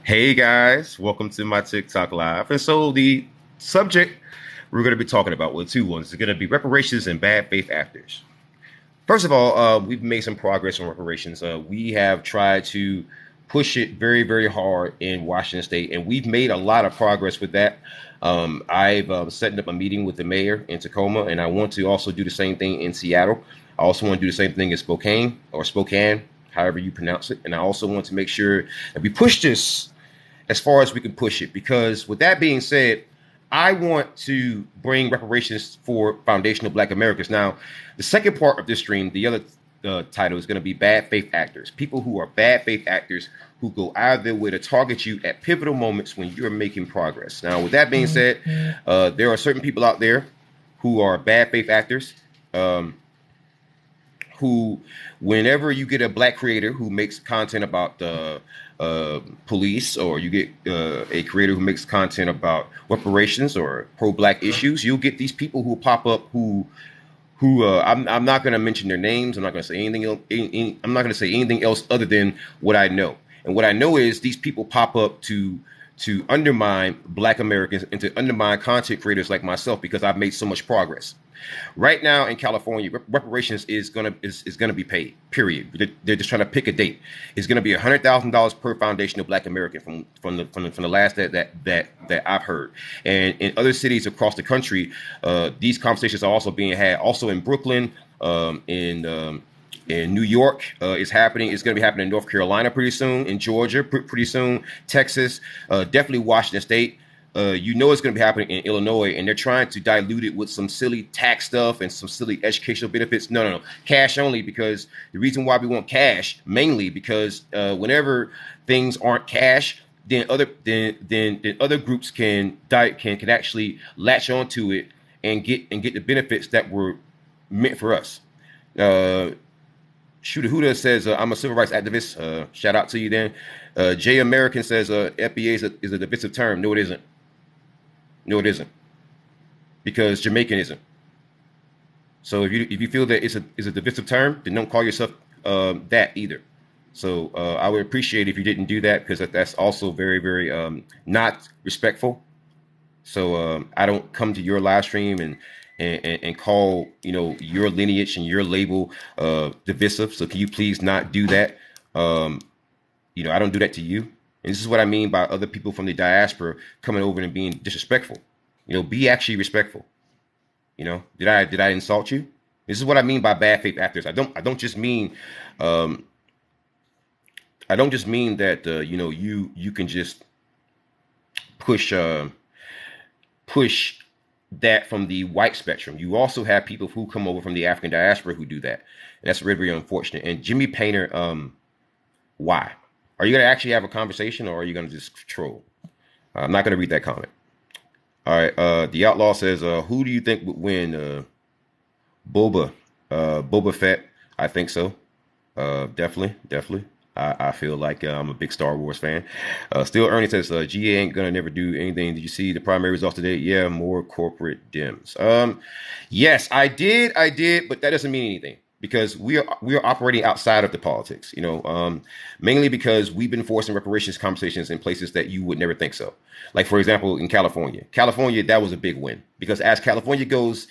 Hey guys, welcome to my TikTok live. And so the subject we're going to be talking about, well, two ones. It's going to be reparations and bad faith actors. First of all, we've made some progress on reparations. We have tried to push it very, very hard in Washington State, and we've made a lot of progress with that. I've setting up a meeting with the mayor in Tacoma, and I want to also do the same thing in Seattle. I also want to do the same thing in Spokane, however you pronounce it. And I also want to make sure that we push this as far as we can push it. Because with that being said, I want to bring reparations for foundational Black Americans. Now, the second part of this stream, the other title is going to be bad faith actors. People who are bad faith actors who go out of their way to target you at pivotal moments when you're making progress. Now, with that being said, there are certain people out there who are bad faith actors. Who, whenever you get a Black creator who makes content about police, or you get a creator who makes content about reparations or pro-Black issues, you'll get these people who pop up who I'm not going to mention their names. I'm not going to say anything else. I'm not going to say anything else other than what I know. And what I know is these people pop up to undermine Black Americans and to undermine content creators like myself because I've made so much progress. Right now in California, reparations is gonna be paid. Period. They're just trying to pick a date. It's gonna be $100,000 per foundational Black American from the last that I've heard. And in other cities across the country, these conversations are also being had. Also in Brooklyn, in New York, it's happening. It's going to be happening in North Carolina pretty soon, in Georgia pretty soon, Texas, definitely Washington State. You know it's going to be happening in Illinois, and they're trying to dilute it with some silly tax stuff and some silly educational benefits. No. Cash only, because the reason why we want cash, mainly because whenever things aren't cash, then other groups can actually latch onto it and get the benefits that were meant for us. Shooter Huda says, I'm a civil rights activist. Shout out to you then. Jay American says, FBA is a divisive term. No, it isn't. No, it isn't. Because Jamaican isn't. So if you feel that it's a divisive term, then don't call yourself that either. So I would appreciate if you didn't do that, because that's also very, very not respectful. So I don't come to your live stream and call your lineage and your label divisive. So can you please not do that? I don't do that to you. And this is what I mean by other people from the diaspora coming over and being disrespectful. Be actually respectful. Did I insult you? This is what I mean by bad faith actors. I don't just mean that you can just push that from the white spectrum. You also have people who come over from the African diaspora who do that. And that's very, very unfortunate. And Jimmy Painter, why? Are you going to actually have a conversation, or are you going to just troll? I'm not going to read that comment. All right. The Outlaw says, who do you think would win? Boba Fett. I think so. Definitely. I feel like I'm a big Star Wars fan. Still Ernie says, GA ain't gonna never do anything. Did you see the primary results today? Yeah, more corporate Dems. Yes, I did, but that doesn't mean anything, because we are operating outside of the politics, mainly because we've been forcing reparations conversations in places that you would never think so. Like, for example, in California, that was a big win, because as California goes,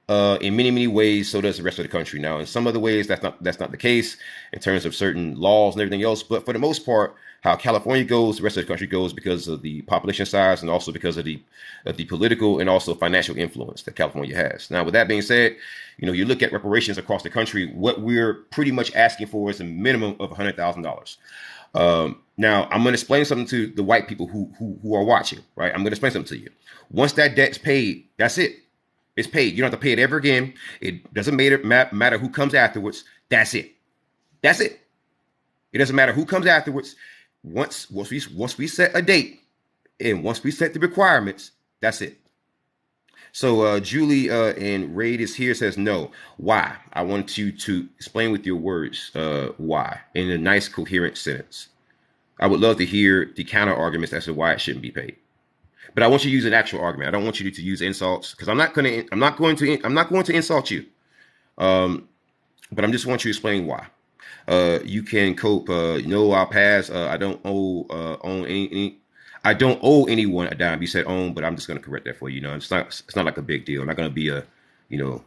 in many, many ways, so does the rest of the country. Now, in some other ways, that's not the case in terms of certain laws and everything else. But for the most part, how California goes, the rest of the country goes, because of the population size and also because of the political and also financial influence that California has. Now, with that being said, you look at reparations across the country, what we're pretty much asking for is a minimum of $100,000. Now, I'm going to explain something to the white people who are watching, right? I'm going to explain something to you. Once that debt's paid, that's it. It's paid. You don't have to pay it ever again. It doesn't matter who comes afterwards. That's it. It doesn't matter who comes afterwards. Once we set a date, and once we set the requirements, that's it. So Julie and Raid is here, says no. Why? I want you to explain with your words why in a nice coherent sentence. I would love to hear the counter arguments as to why it shouldn't be paid. But I want you to use an actual argument. I don't want you to use insults, because I'm not going to insult you. But I just want you to explain why. You can cope. No, I'll pass. I don't own any. I don't owe anyone a dime. You said own, but I'm just gonna correct that for you. You know, it's not like a big deal. I'm not gonna be a, you know,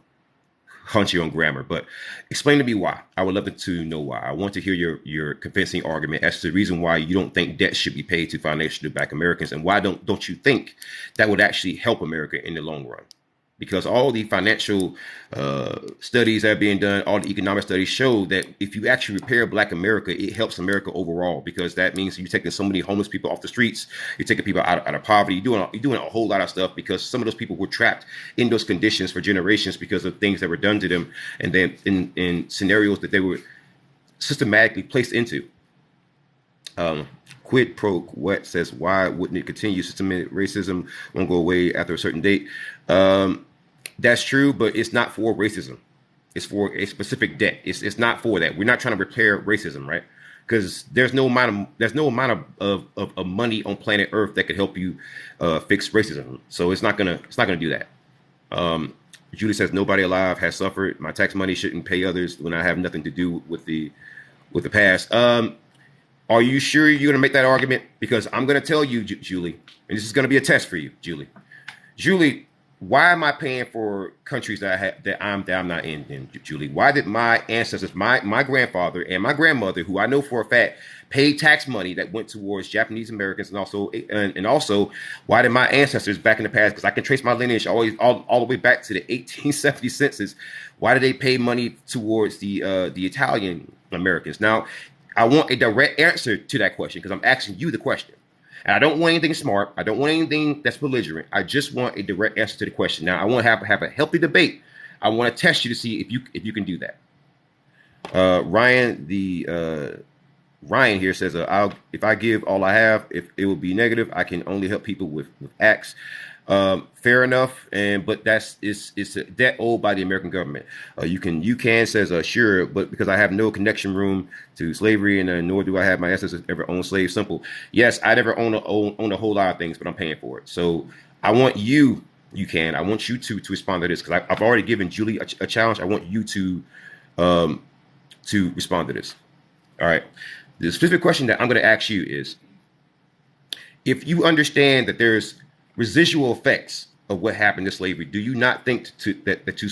hunt you on grammar, but explain to me why. I would love to know why. I want to hear your convincing argument as to the reason why you don't think debt should be paid to foundational Black Americans, and why don't you think that would actually help America in the long run? Because all the financial studies that are being done, all the economic studies show that if you actually repair Black America, it helps America overall. Because that means you're taking so many homeless people off the streets, you're taking people out of poverty, you're doing a whole lot of stuff, because some of those people were trapped in those conditions for generations because of things that were done to them, and then in scenarios that they were systematically placed into. Quid pro quo says, why wouldn't it continue? Systematic racism won't go away after a certain date. That's true, but it's not for racism. It's for a specific debt. It's not for that. We're not trying to repair racism, right? Because there's no amount of money on planet Earth that could help you fix racism. So it's not gonna do that. Julie says, nobody alive has suffered. My tax money shouldn't pay others when I have nothing to do with the past. Are you sure you're gonna make that argument? Because I'm gonna tell you, Julie, and this is gonna be a test for you, Julie. Julie, why am I paying for countries that I'm not in, Julie? Why did my ancestors, my grandfather and my grandmother, who I know for a fact paid tax money that went towards Japanese Americans, and also why did my ancestors back in the past, because I can trace my lineage all the way back to the 1870 census, why did they pay money towards the Italian Americans? Now, I want a direct answer to that question, because I'm asking you the question. And I don't want anything smart. I don't want anything that's belligerent. I just want a direct answer to the question. Now, I want to have a healthy debate. I want to test you to see if you can do that. Ryan here says, if I give all I have, if it will be negative, I can only help people with acts. Fair enough, but it's a debt owed by the American government. You can says sure, but because I have no connection room to slavery, and nor do I have my ancestors ever own slaves. Simple. Yes, I never own a whole lot of things, but I'm paying for it. So I want you. I want you to respond to this, because I've already given Julie a challenge. I want you to respond to this. All right. The specific question that I'm going to ask you is, if you understand that there's residual effects of what happened to slavery, do you not think that to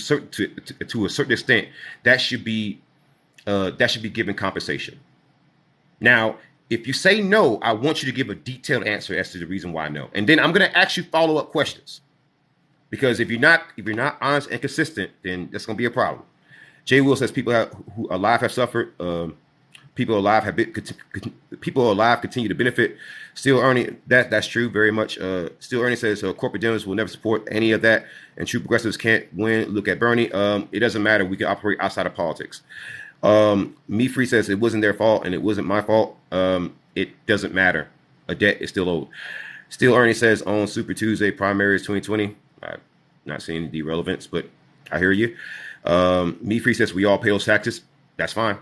a certain extent that should be given compensation? Now, if you say no, I want you to give a detailed answer as to the reason why no, and then I'm going to ask you follow-up questions, because if you're not honest and consistent, then that's going to be a problem. Jay Will says, people who alive have suffered. People alive continue to benefit. Still earning, that's true very much. Still earning says corporate donors will never support any of that, and true progressives can't win. Look at Bernie. It doesn't matter. We can operate outside of politics. Me Free says it wasn't their fault and it wasn't my fault. It doesn't matter. A debt is still owed. Still earning says on Super Tuesday primaries 2020. I'm not seeing the relevance, but I hear you. Me Free says we all pay those taxes. That's fine.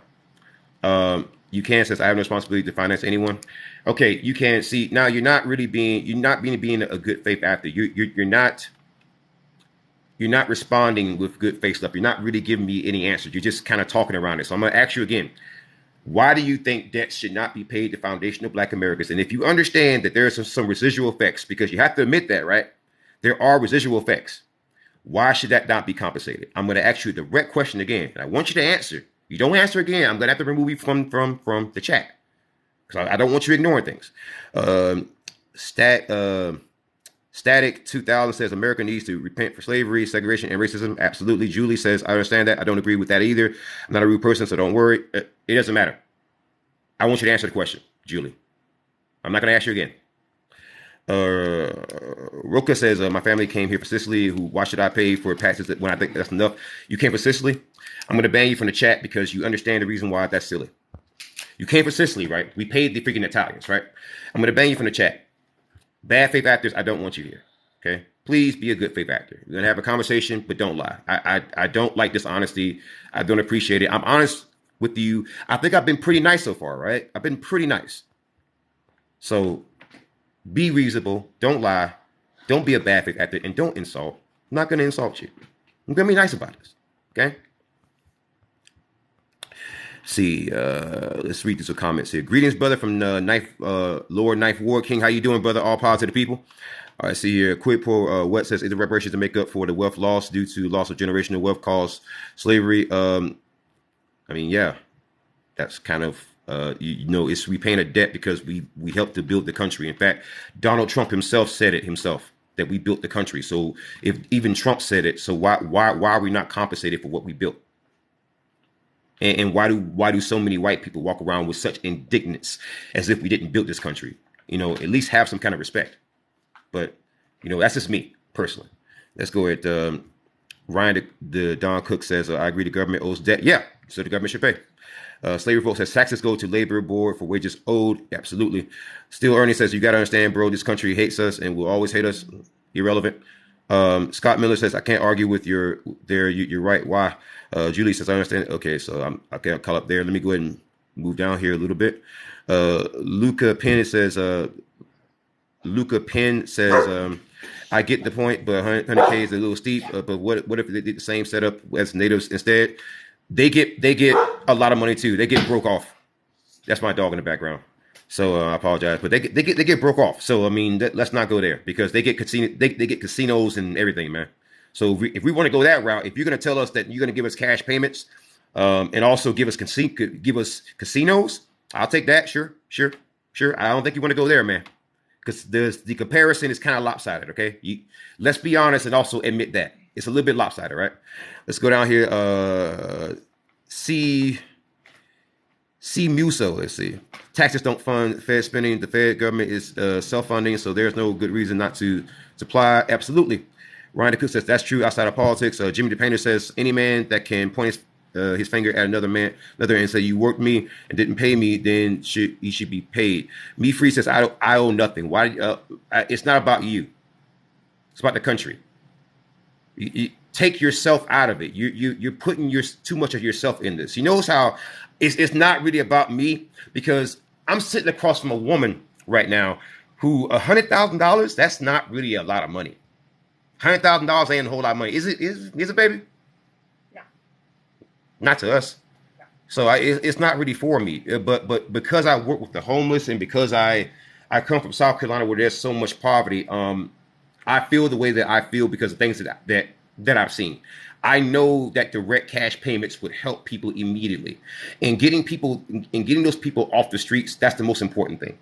You can says I have no responsibility to finance anyone. Okay, you can see now you're not being a good faith actor. You're not responding with good faith stuff. You're not really giving me any answers. You're just kind of talking around it. So I'm going to ask you again. Why do you think debt should not be paid to foundational Black Americans? And if you understand that there are some residual effects, because you have to admit that, right? There are residual effects. Why should that not be compensated? I'm going to ask you a direct question again, and I want you to answer. You don't answer again, I'm going to have to remove you from the chat, because I don't want you ignoring things. Static 2000 says America needs to repent for slavery, segregation, and racism. Absolutely. Julie says, I understand that. I don't agree with that either. I'm not a rude person, so don't worry. It doesn't matter. I want you to answer the question, Julie. I'm not going to ask you again. Roka says, my family came here for Sicily. Why should I pay for taxes when I think that's enough? You came for Sicily? I'm going to ban you from the chat, because you understand the reason why that's silly. You came for Sicily, right? We paid the freaking Italians, right? I'm going to ban you from the chat. Bad faith actors, I don't want you here. Okay? Please be a good faith actor. We're going to have a conversation, but don't lie. I don't like dishonesty. I don't appreciate it. I'm honest with you. I think I've been pretty nice so far, right? I've been pretty nice. So be reasonable. Don't lie. Don't be a bad faith actor, and don't insult. I'm not going to insult you. I'm going to be nice about this. Okay? See, let's read these comments here. Greetings, brother, from Lord Ninth Ward King. How you doing, brother? All power to the people. All right, see here. Quid pro what says is the reparations to make up for the wealth lost due to loss of generational wealth caused slavery. I mean, yeah, that's kind of it's repaying a debt because we helped to build the country. In fact, Donald Trump himself said it himself that we built the country. So if even Trump said it, so why are we not compensated for what we built? And why do so many white people walk around with such indignance as if we didn't build this country? At least have some kind of respect. But that's just me personally. Let's go at Ryan. The Don Cook says, I agree the government owes debt. Yeah, so the government should pay. Slavery Revolt says taxes go to labor board for wages owed. Absolutely. Still Ernie says you got to understand, bro, this country hates us and will always hate us. Irrelevant. Scott Miller says I can't argue with you're right. Why? Julie says I understand. Okay, so I can't call up there. Let me go ahead and move down here a little bit. Luca Penn says I get the point, but 100K is a little steep. But what if they did the same setup as natives instead? They get a lot of money too. They get broke off. That's my dog in the background. So I apologize, but they get broke off. So I mean, let's not go there because they get casinos and everything, man. So if we want to go that route, if you're going to tell us that you're going to give us cash payments, and also give us casinos, I'll take that. Sure. I don't think you want to go there, man, because the comparison is kind of lopsided. Okay, let's be honest and also admit that it's a little bit lopsided, right? Let's go down here. C Muso. Let's see. Taxes don't fund Fed spending. The Fed government is self-funding, so there's no good reason not to supply. Absolutely. Ryan DeCook says that's true outside of politics. Jimmy DePainter says any man that can point his finger at another and say you worked me and didn't pay me, then he should be paid. Me Free says I owe nothing. Why? It's not about you. It's about the country. You take yourself out of it. You're putting too much of yourself in this. You notice how it's not really about me because I'm sitting across from a woman right now who $100,000. That's not really a lot of money. $100,000 ain't a whole lot of money. Is it, baby? Yeah. Not to us. Yeah. So it's not really for me. But because I work with the homeless and because I come from South Carolina where there's so much poverty, I feel the way that I feel because of things that I've seen. I know that direct cash payments would help people immediately, and getting those people off the streets. That's the most important thing.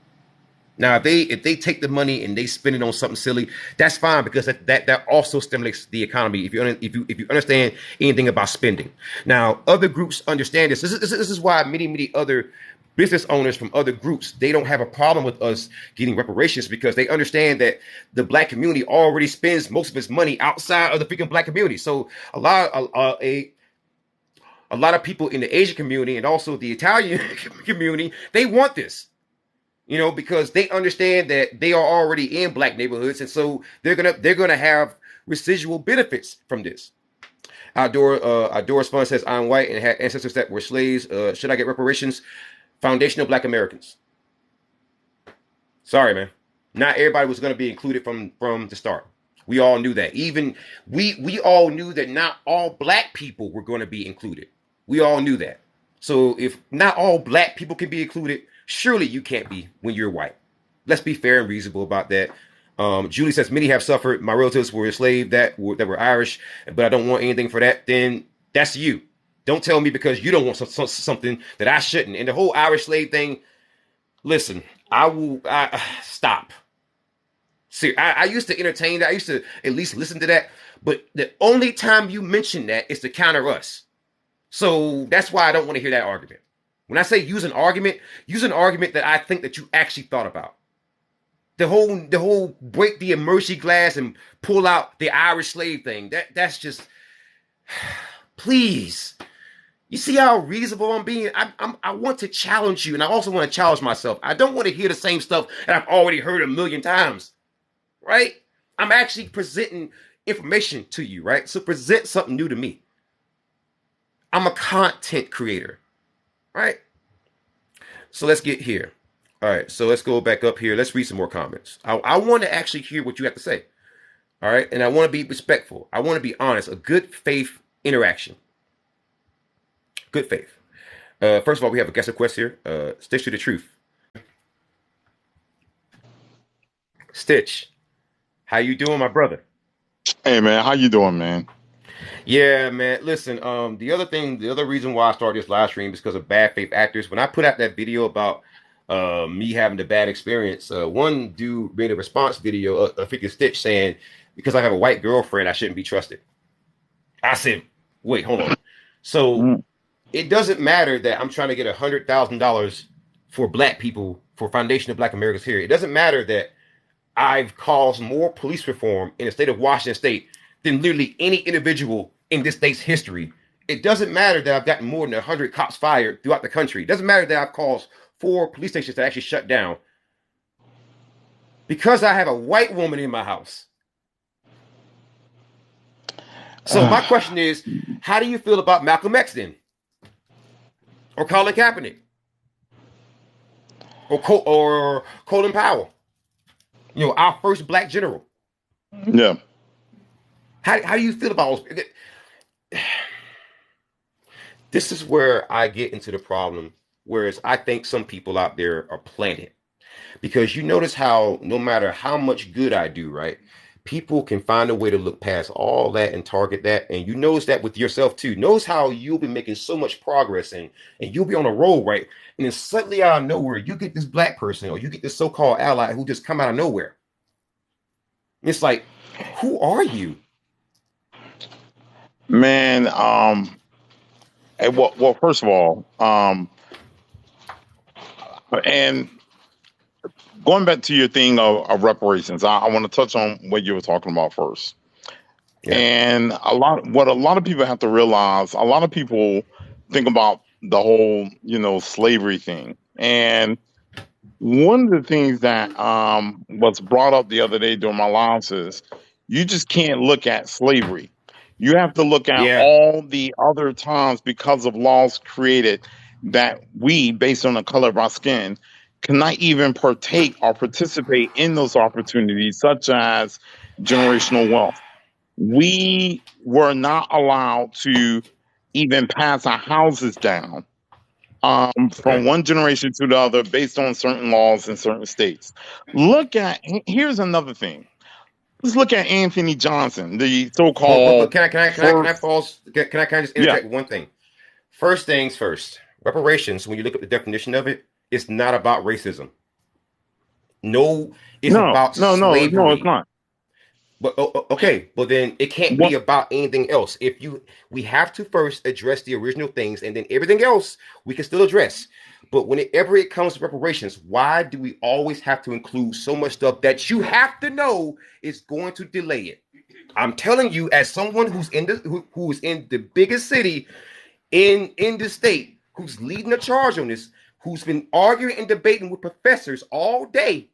Now, if they take the money and they spend it on something silly, that's fine because that also stimulates the economy. If you understand anything about spending. Now, other groups understand this. This is why many other business owners from other groups, they don't have a problem with us getting reparations because they understand that the black community already spends most of its money outside of the freaking black community. So a lot of people in the Asian community and also the Italian community, they want this. Because they understand that they are already in black neighborhoods, and so they're gonna have residual benefits from this. Doris Fund says I'm white and had ancestors that were slaves. Should I get reparations? Foundational Black Americans. Sorry, man. Not everybody was going to be included from the start. We all knew that. Even we all knew that not all black people were going to be included. We all knew that. So if not all black people can be included, surely you can't be when you're white. Let's be fair and reasonable about that. Julie says many have suffered. My relatives were enslaved that were Irish, but I don't want anything for that. Then that's you. Don't tell me because you don't want something that I shouldn't. And the whole Irish slave thing, listen, I stop. See, I used to entertain that. I used to at least listen to that. But the only time you mention that is to counter us. So that's why I don't want to hear that argument. When I say use an argument that I think that you actually thought about. The whole break the emergency glass and pull out the Irish slave thing. That's just, please. You see how reasonable I'm being? I want to challenge you, and I also want to challenge myself. I don't want to hear the same stuff that I've already heard a million times, right? I'm actually presenting information to you, right? So present something new to me. I'm a content creator, right? So let's get here. All right, so let's go back up here. Let's read some more comments. I want to actually hear what you have to say, all right? And I want to be respectful. I want to be honest, a good faith interaction. Good faith. First of all, we have a guest request here. Stitch to the truth. Stitch, how you doing, my brother? Hey man, how you doing, man? Yeah, man. Listen, the other reason why I started this live stream is because of bad faith actors. When I put out that video about me having the bad experience, one dude made a response video, a freaking Stitch, saying because I have a white girlfriend, I shouldn't be trusted. I said, wait, hold on. So Mm. it doesn't matter that I'm trying to get $100,000 for black people for Foundation of Black Americans here. It doesn't matter that I've caused more police reform in the state of Washington State than literally any individual in this state's history. It doesn't matter that I've gotten more than 100 cops fired throughout the country. It doesn't matter that I've caused 4 police stations to actually shut down because I have a white woman in my house. So my question is, how do you feel about Malcolm X then, or Colin Kaepernick, or Colin Powell? You know, our first black general. Yeah, How do you feel about those? This is where I get into the problem. Whereas I think some people out there are planted because you notice how no matter how much good I do, right? People can find a way to look past all that and target that. And you notice that with yourself too. Notice how you'll be making so much progress and you'll be on a roll, right? And then suddenly out of nowhere, you get this black person or you get this so-called ally who just come out of nowhere. It's like, who are you? man. Well, first of all, and going back to your thing of reparations, I want to touch on what you were talking about first. Yeah. And what a lot of people have to realize, a lot of people think about the whole, slavery thing. And one of the things that was brought up the other day during my lives is you just can't look at slavery. You have to look at Yeah. all the other times because of laws created that we, based on the color of our skin, cannot even partake or participate in those opportunities, such as generational wealth. We were not allowed to even pass our houses down from Okay. one generation to the other based on certain laws in certain states. Here's another thing. Let's look at Anthony Johnson, the But so-called can I first. pause? Can I just Yeah, interject one thing? First things first. Reparations, when you look up the definition of it, it's not about racism. No, it's no, about no, no, no, it's slavery. not. But okay, but then it can't be What? about anything else. We have to first address the original things, and then everything else we can still address. But whenever it comes to reparations, why do we always have to include so much stuff that you have to know is going to delay it? I'm telling you, as someone who is in the biggest city in the state, who's leading the charge on this, who's been arguing and debating with professors all day,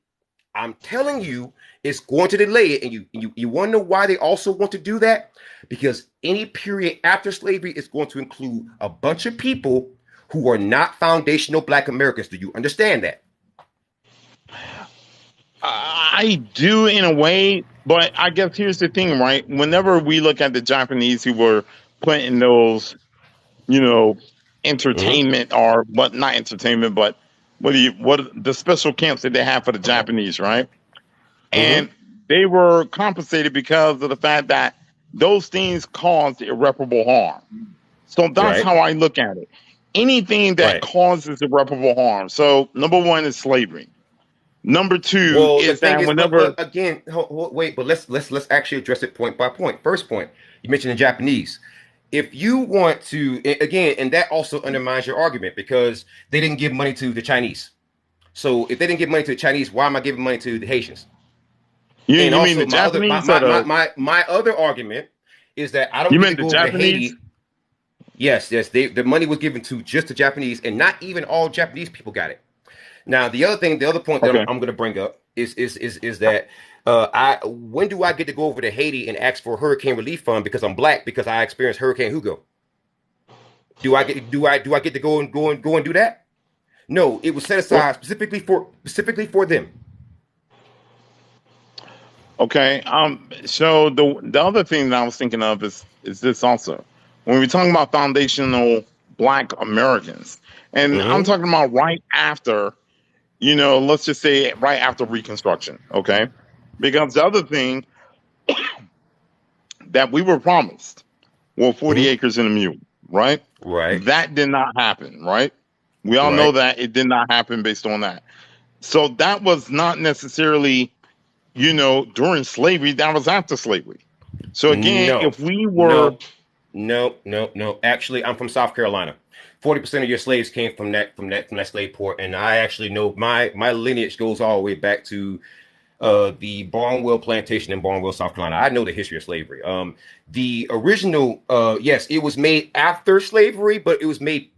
I'm telling you, it's going to delay it. And you want to know why they also want to do that? Because any period after slavery is going to include a bunch of people who are not foundational Black Americans. Do you understand that? I do in a way, but I guess here's the thing, right? Whenever we look at the Japanese who were put in those, you know, Mm-hmm. entertainment or what, not entertainment, but what the special camps that they have for the Japanese, right? Mm-hmm. And they were compensated because of the fact that those things caused irreparable harm. So that's Right. how I look at it. Anything that Right. causes irreparable harm. So number one is slavery. Number two Well, the is thing that is, whenever but again, wait, but let's actually address it point by point. First point, you mentioned the Japanese. If you want to, again, and that also undermines your argument because they didn't give money to the Chinese. So if they didn't give money to the Chinese, why am I giving money to the Haitians? And you mean the also my other Japanese or the my other argument is that I don't you get to meant the go over to Japanese? Haiti. Yes, yes, the money was given to just the Japanese, and not even all Japanese people got it. Now, the other point that Okay. I'm going to bring up is that I when do I get to go over to Haiti and ask for a hurricane relief fund because I'm black because I experienced Hurricane Hugo? Do I get to go and do that? No, it was set Well, aside specifically for them. okay. So the other thing that I was thinking of is this also. When we're talking about foundational Black Americans. And I'm Mm-hmm. talking about right after, let's just say right after Reconstruction, okay? Because the other thing that we were promised were 40 Mm-hmm. acres and a mule, right? Right. That did not happen, right? We all know Right. that it did not happen based on that. So that was not necessarily, during slavery, that was after slavery. So again, No. if we were No. No. No. No. Actually, I'm from South Carolina. 40% of your slaves came from that slave port, and I actually know my lineage goes all the way back to the Barnwell plantation in Barnwell, South Carolina. I know the history of slavery. The original, yes, it was made after slavery, but it was made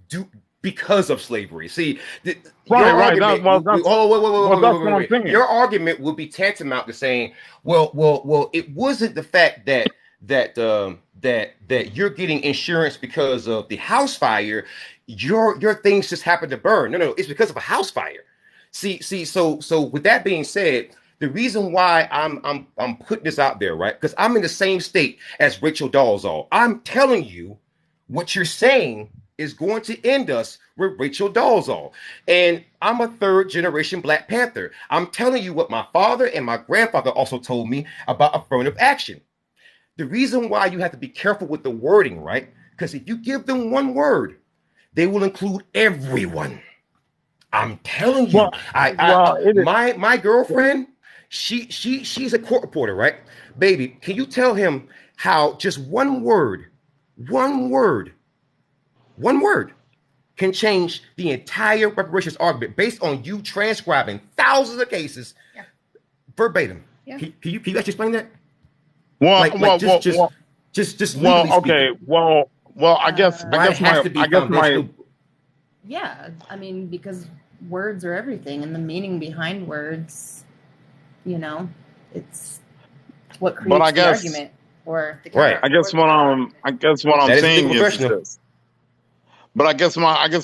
because of slavery. See, your right, right. argument, oh, That's what I'm wait. saying. Your argument would be tantamount to saying, well, it wasn't the fact that you're getting insurance because of the house fire. Your things just happened to burn. No, it's because of a house fire. See. So with that being said, the reason why I'm putting this out there, right? Because I'm in the same state as Rachel Dolezal. I'm telling you what you're saying is going to end us with Rachel Dolezal. And I'm a third generation Black Panther. I'm telling you what my father and my grandfather also told me about affirmative action. The reason why you have to be careful with the wording, right? Because if you give them one word, they will include everyone. I'm telling Well, you, I well, it is. my girlfriend, she's a court reporter, right? Baby, can you tell him how just one word, one word can change the entire reparations argument based on you transcribing thousands of cases verbatim? Yeah. Can you actually explain that? Well, Like well, well, well, just well. legally Okay. speaking, Well. I guess. I Uh, why it guess has my. to be I guess my. foundational. yeah, I mean, because words are everything, and the meaning behind words, you know, it's what But I creates the guess. argument or the Right. counter or the counter argument. I guess what I'm That is a saying legal is professional. this. But I guess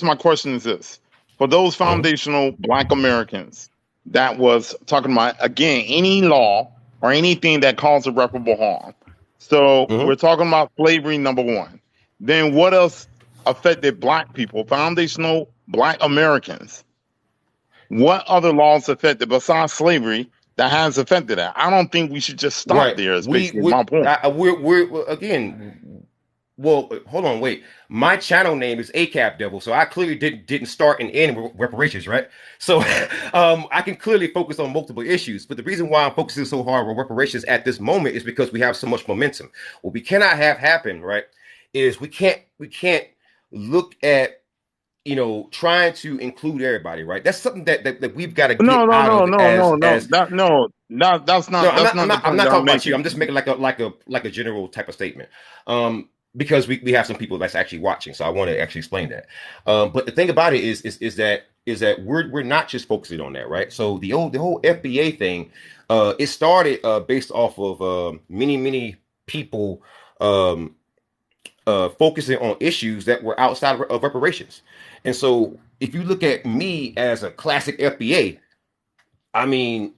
my question is this: for those Mm-hmm. foundational Black Americans that was talking about again any law or anything that caused irreparable harm. So we're Mm-hmm. talking about slavery number one. Then what else affected Black people, foundational Black Americans? What other laws affected besides slavery that has affected that? I don't think we should just stop Right. there. Is basically my point. We're again. Well, hold on, wait. My channel name is ACAP Devil, so I clearly didn't start and end with reparations, right? So, I can clearly focus on multiple issues. But the reason why I'm focusing so hard on reparations at this moment is because we have so much momentum. What we cannot have happen, right, is we can't look at trying to include everybody, right? That's something that we've got to No, get no, out no, of no, no, as no. as That no, that that's no, not I'm that's not. I'm not the not. I'm point not that I'm talking about you. making. I'm just making like a general type of statement. Because we have some people that's actually watching, so I want to actually explain that. But the thing about it is that we're not just focusing on that, right? So the whole FBA thing, it started based off of many people um focusing on issues that were outside of reparations, and so if you look at me as a classic FBA, I mean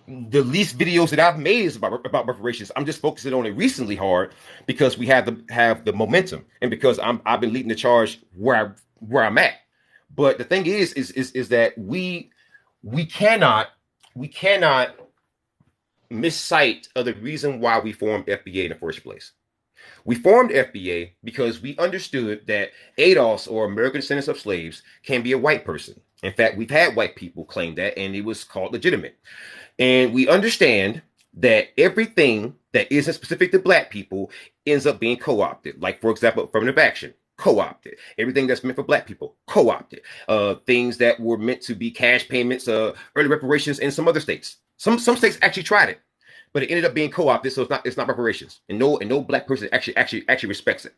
the least videos that I've made is about reparations. I'm just focusing on it recently hard because we have the momentum and because I've been leading the charge where I'm at. But the thing is that we cannot miscite of the reason why we formed FBA in the first place. We formed FBA because we understood that ADOS, or American Descendants of Slaves, can be a white person. In fact, we've had white people claim that, and it was called legitimate. And we understand that everything that isn't specific to Black people ends up being co opted. Like, for example, affirmative action, co opted. Everything that's meant for Black people, co opted. Things that were meant to be cash payments, early reparations in some other states. Some states actually tried it, but it ended up being co opted, so it's not reparations. And no Black person actually respects it.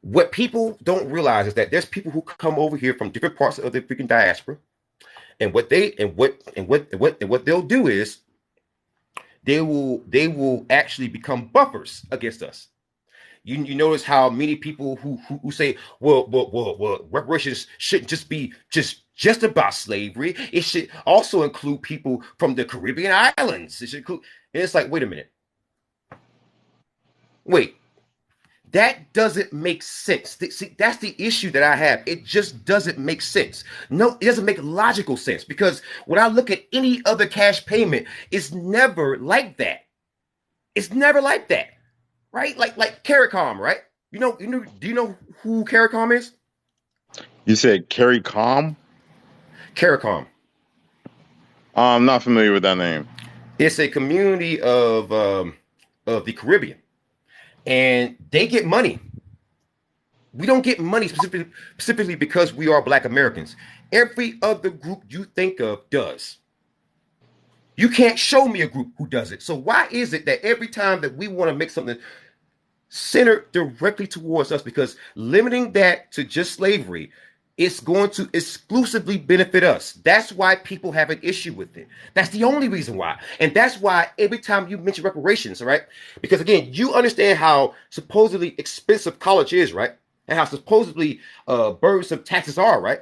What people don't realize is that there's people who come over here from different parts of the freaking diaspora, and what they'll do is they will actually become buffers against us. You notice how many people who say, well, reparations shouldn't just be just about slavery. It should also include people from the Caribbean islands. It should include, and it's like, wait a minute, wait. That doesn't make sense. See, that's the issue that I have. It just doesn't make sense. No, it doesn't make logical sense because when I look at any other cash payment, it's never like that. It's never like that, right? Like CARICOM, right? Do you know who CARICOM is? You said Carrie Calm? CARICOM. I'm not familiar with that name. It's a community of the Caribbean, and they get money. We don't get money specifically because we are Black Americans. Every other group you think of does. You can't show me a group who does it. So why is it that every time that we want to make something centered directly towards us, because limiting that to just slavery, it's going to exclusively benefit us. That's why people have an issue with it. That's the only reason why. And that's why every time you mention reparations, right? Because again, you understand how supposedly expensive college is, right? And how supposedly burdensome taxes are, right?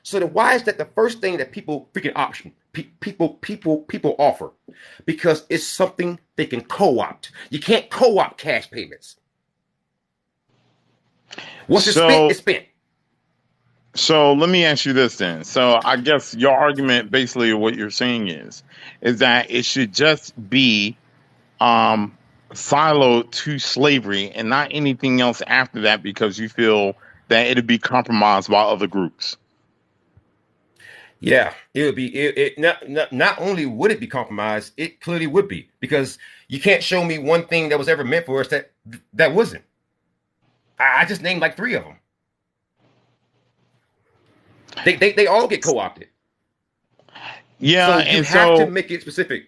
So then why is that the first thing that people freaking option? People offer? Because it's something they can co-opt. You can't co-opt cash payments. Once it's spent, So it's spent. So let me ask you this then. So I guess your argument, basically, what you're saying is that it should just be um, siloed to slavery and not anything else after that because you feel that it'd be compromised by other groups. Yeah, it would be. Not only would it be compromised, it clearly would be because you can't show me one thing that was ever meant for us that wasn't. I just named like three of them. They all get co-opted. Yeah, So you and have to so make it specific.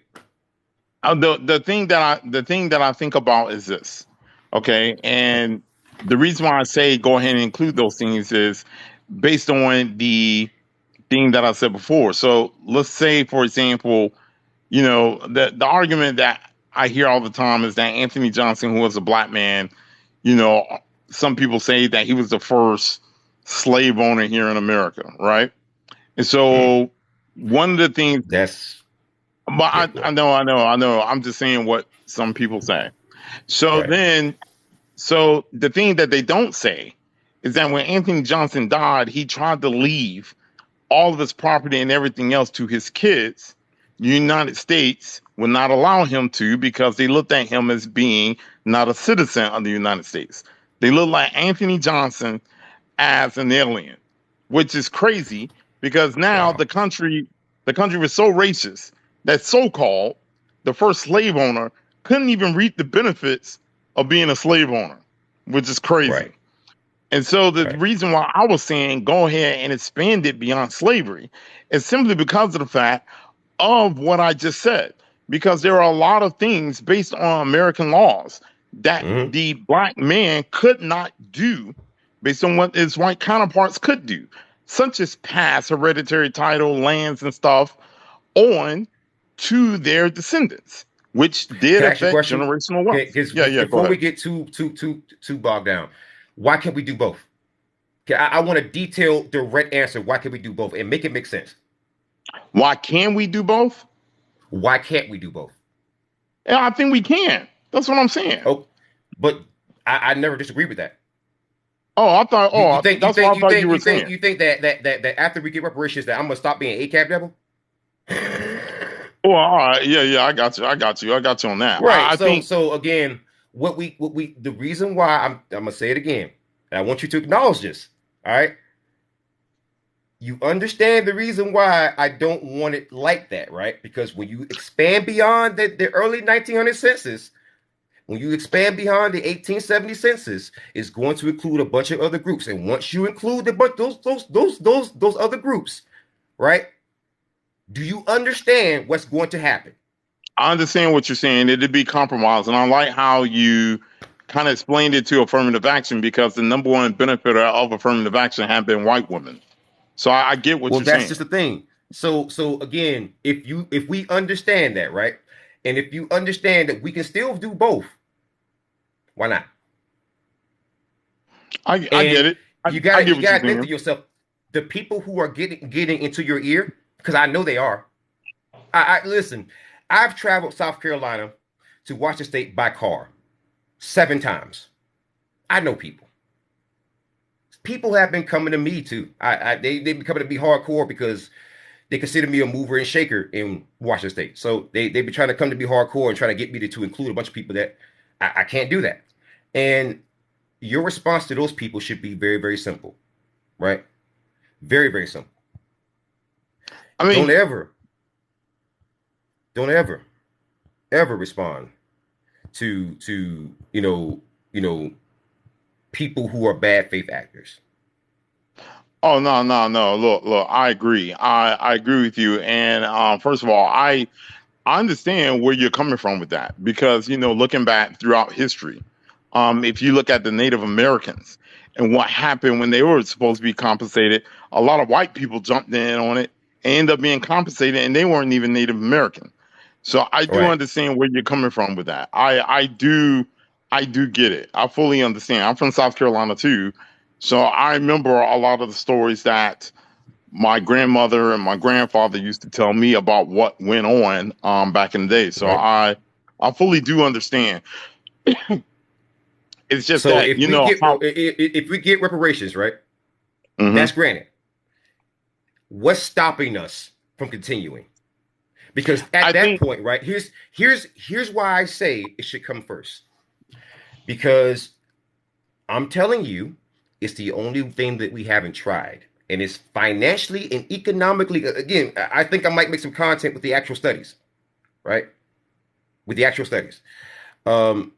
the thing that I think about is this, okay? And the reason why I say go ahead and include those things is based on the thing that I said before. So let's say, for example, the argument that I hear all the time is that Anthony Johnson, who was a black man, you know, some people say that he was the first slave owner here in America, right? And Mm, so one of the things, that's but yeah, I know. I'm just saying what some people say. So right. then, so the thing that they don't say is that when Anthony Johnson died, he tried to leave all of his property and everything else to his kids. The United States would not allow him to because they looked at him as being not a citizen of the United States. They looked like Anthony Johnson as an alien, which is crazy because now Wow. the country was so racist that so-called the first slave owner couldn't even reap the benefits of being a slave owner, which is crazy. Right. And so the Right. reason why I was saying go ahead and expand it beyond slavery is simply because of the fact of what I just said. Because there are a lot of things based on American laws that Mm-hmm. the black man could not do based on what his white counterparts could do, such as pass hereditary title, lands, and stuff on to their descendants, which did Can I ask you a affect question? generational wealth. Because Yeah, yeah, go before we ahead. get too bogged down, why can't we do both? Okay, I want a detailed, direct answer. Why can't we do both and make it make sense? Why can we do both? Why can't we do both? Yeah, I think we can. That's what I'm saying. Oh, but I never disagree with that. Oh, I thought. You Oh, think you that's what think I you thought you think were you think saying. you think that after we get reparations that I'm gonna stop being a cab devil? Oh, all right. Yeah, yeah. I got you on that. Right. I So think. so again, what we the reason why I'm gonna say it again. And I want you to acknowledge this. All right. You understand the reason why I don't want it like that, right? Because when you expand beyond the early 1900 census, when you expand beyond the 1870 census, it's going to include a bunch of other groups. And once you include those other groups, right? Do you understand what's going to happen? I understand what you're saying. It'd be compromised, and I like how you kind of explained it to affirmative action because the number one benefit of affirmative action have been white women. So I get what Well, you're that's saying. just the thing. So again, if we understand that, right? And if you understand that we can still do both, why not? I get And it. you I gotta get you what you're gotta think to saying. yourself, the people who are getting into your ear, because I know they are. I listen. I've traveled South Carolina to Washington State by car 7 times. I know people. People have been coming to me too. They've been coming to me hardcore because they consider me a mover and shaker in Washington State. So they've been trying to come to me hardcore and trying to get me to include a bunch of people that I can't do that. And your response to those people should be very, very simple, right? Very, very simple. I Don't mean, ever, don't ever, ever respond to people who are bad faith actors. oh no. Look, I agree. I agree with you. And first of all, I understand where you're coming from with that because, looking back throughout history, if you look at the Native Americans and what happened when they were supposed to be compensated, a lot of white people jumped in on it and ended up being compensated, and they weren't even Native American. So I All do right, understand where you're coming from with that. I do get it. I fully understand. I'm from South Carolina too, so I remember a lot of the stories that my grandmother and my grandfather used to tell me about what went on back in the day. So right. I fully do understand. It's just So that how. if we get reparations, right? That's Hmm. granted. What's stopping us from continuing? Because at I that think point, right? Here's why I say it should come first. Because I'm telling you, it's the only thing that we haven't tried. And it's financially and economically. Again, I think I might make some content with the actual studies, right? With the actual studies. Um,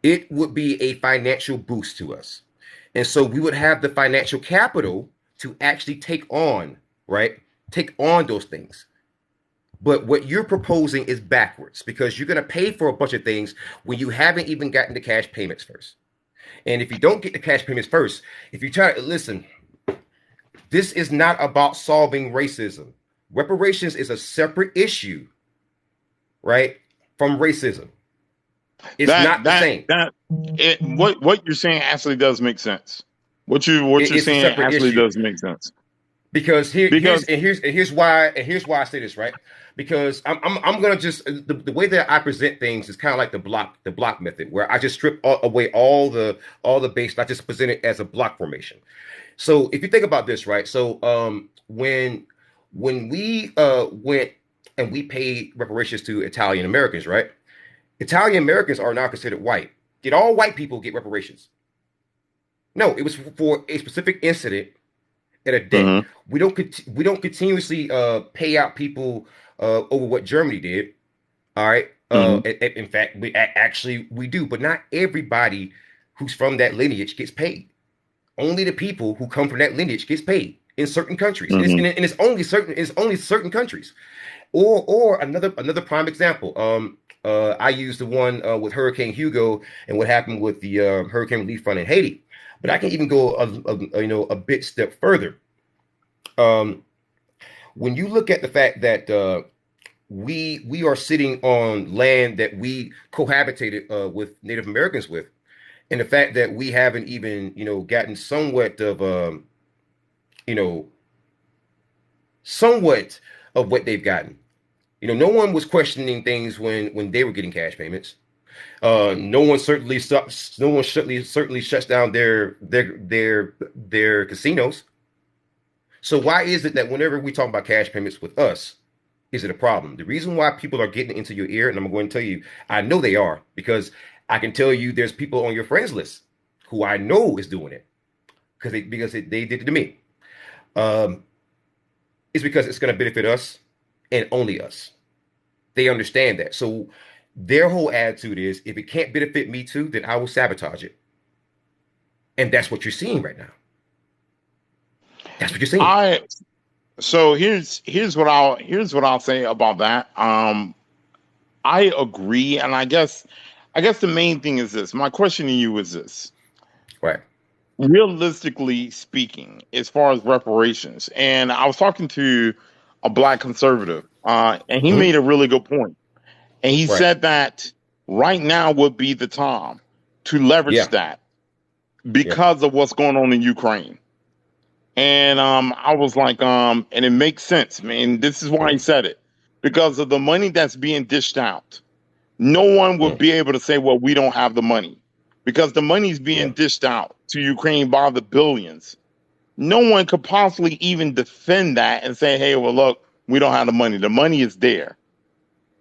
it would be a financial boost to us. And so we would have the financial capital to actually take on, right? Take on those things. But what you're proposing is backwards because you're going to pay for a bunch of things when you haven't even gotten the cash payments first. And if you don't get the cash payments first, if you try to listen, this is not about solving racism. Reparations is a separate issue, right? From racism. It's that not the that same. that what you're saying actually does make sense. What you're It's a saying separate actually issue. does make sense Because because here's why I say this, right? Because I'm gonna just the way that I present things is kind of like the block method, where I just strip away all the base, and I just present it as a block formation. So if you think about this, right? So when we went and we paid reparations to Italian Americans, right? Italian Americans are now considered white. Did all white people get reparations? No, it was for a specific incident at a debt. hmm We don't continuously pay out people over what Germany did. All right. hmm In fact, actually we do, but not everybody who's from that lineage gets paid. Only the people who come from that lineage gets paid in certain countries, and hmm it's only certain countries. Or another prime example. I used the one with Hurricane Hugo and what happened with the Hurricane Relief Fund in Haiti, but I can even go a bit step further. Um, when you look at the fact that we are sitting on land that we cohabitated with Native Americans with, and the fact that we haven't even gotten you know somewhat of what they've gotten. No one was questioning things when they were getting cash payments. No one certainly stops. No one certainly shuts down their casinos. So why is it that whenever we talk about cash payments with us, is it a problem? The reason why people are getting into your ear, and I'm going to tell you, I know they are because I can tell you there's people on your friends list who I know is doing it they did it to me. Um, it's because it's going to benefit us and only us. They understand that. So their whole attitude is if it can't benefit me too, then I will sabotage it. And that's what you're seeing right now. That's what you're seeing. I so here's what I'll say about that. I agree, and I guess the main thing is this. My question to you is this: Right. realistically speaking, as far as reparations, and I was talking to a black conservative, and he Mm-hmm. made a really good point. And he Right. said that right now would be the time to leverage Yeah. that Yeah. because of what's going on in Ukraine. And I was like, and it makes sense, man. This is why he Mm-hmm. said it because of the money that's being dished out. no one would Mm, be able to say, well, we don't have the money because the money's yeah, being dished out to Ukraine by the billions. No one could possibly even defend that and say, hey, well, look, we don't have the money. The money is there.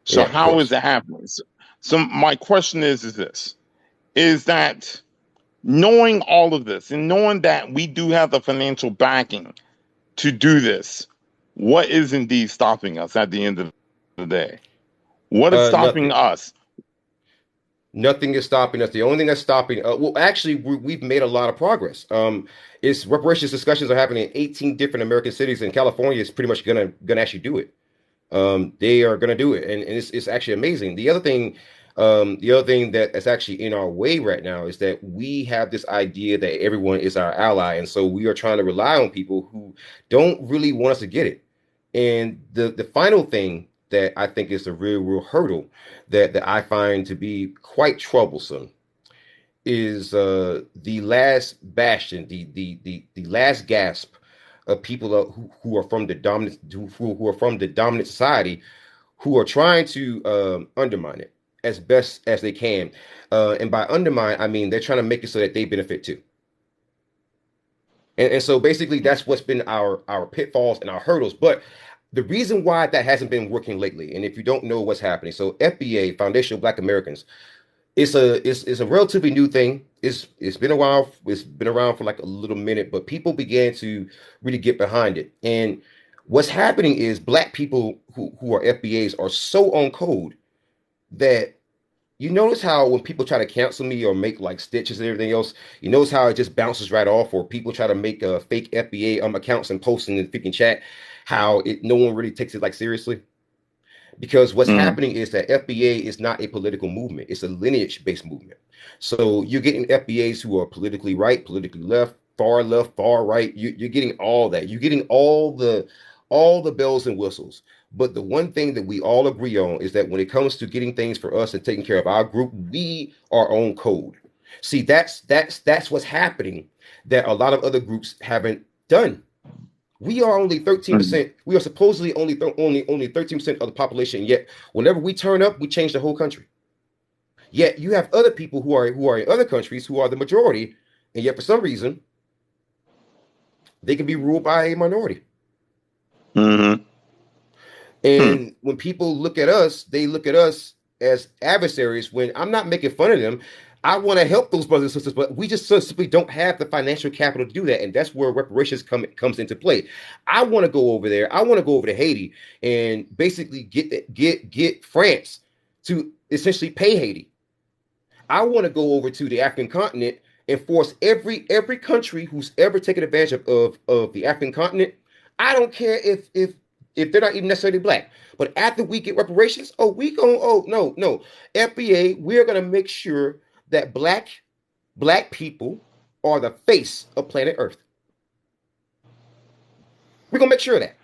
So yeah, of how is course. it happening? So my question is this, is that knowing all of this and knowing that we do have the financial backing to do this, what is indeed stopping us at the end of the day? What is stopping Nothing. us? Nothing is stopping us. The only thing that's stopping, well, actually, we've made a lot of progress. It's reparations discussions are happening in 18 different American cities, and California is pretty much gonna actually do it. They are gonna do it, and it's actually amazing. The other thing that is actually in our way right now is that we have this idea that everyone is our ally, and so we are trying to rely on people who don't really want us to get it. And the final thing that I think is the real hurdle that I find to be quite troublesome is the last bastion, the last gasp of people who are from the dominant who are from the dominant society who are trying to undermine it as best as they can. And by undermine, I mean they're trying to make it so that they benefit too. And so basically that's what's been our pitfalls and our hurdles. But the reason why that hasn't been working lately, and if you don't know what's happening, so FBA, Foundation of Black Americans, it's a relatively new thing. It's been a while. It's been around for like a little minute, but people began to really get behind it. And what's happening is black people who are FBAs are so on code that you notice how when people try to cancel me or make like stitches and everything else, you notice how it just bounces right off, or people try to make fake FBA accounts and post in the freaking chat, how it no one really takes it like seriously. Because what's Mm, happening is that FBA is not a political movement; it's a lineage-based movement. So you're getting FBAs who are politically right, politically left, far right. You're getting all that. You're getting all the bells and whistles. But the one thing that we all agree on is that when it comes to getting things for us and taking care of our group, we are on code. See, that's what's happening that a lot of other groups haven't done. We are only mm, 13%. We are supposedly only 13% of the population. Yet, whenever we turn up, we change the whole country. Yet, you have other people who are in other countries who are the majority, and yet for some reason, they can be ruled by a minority. mm, mm, And when people look at us, they look at us as adversaries. When I'm not making fun of them, I want to help those brothers and sisters, but we just so simply don't have the financial capital to do that, and that's where reparations comes into play. I want to go over there. I want to go over to Haiti and basically get France to essentially pay Haiti. I want to go over to the African continent and force every country who's ever taken advantage of the African continent. I don't care if they're not even necessarily black. But after we get reparations, oh, we going oh no. FBA, we're gonna make sure that black people are the face of planet Earth. We're gonna make sure of that.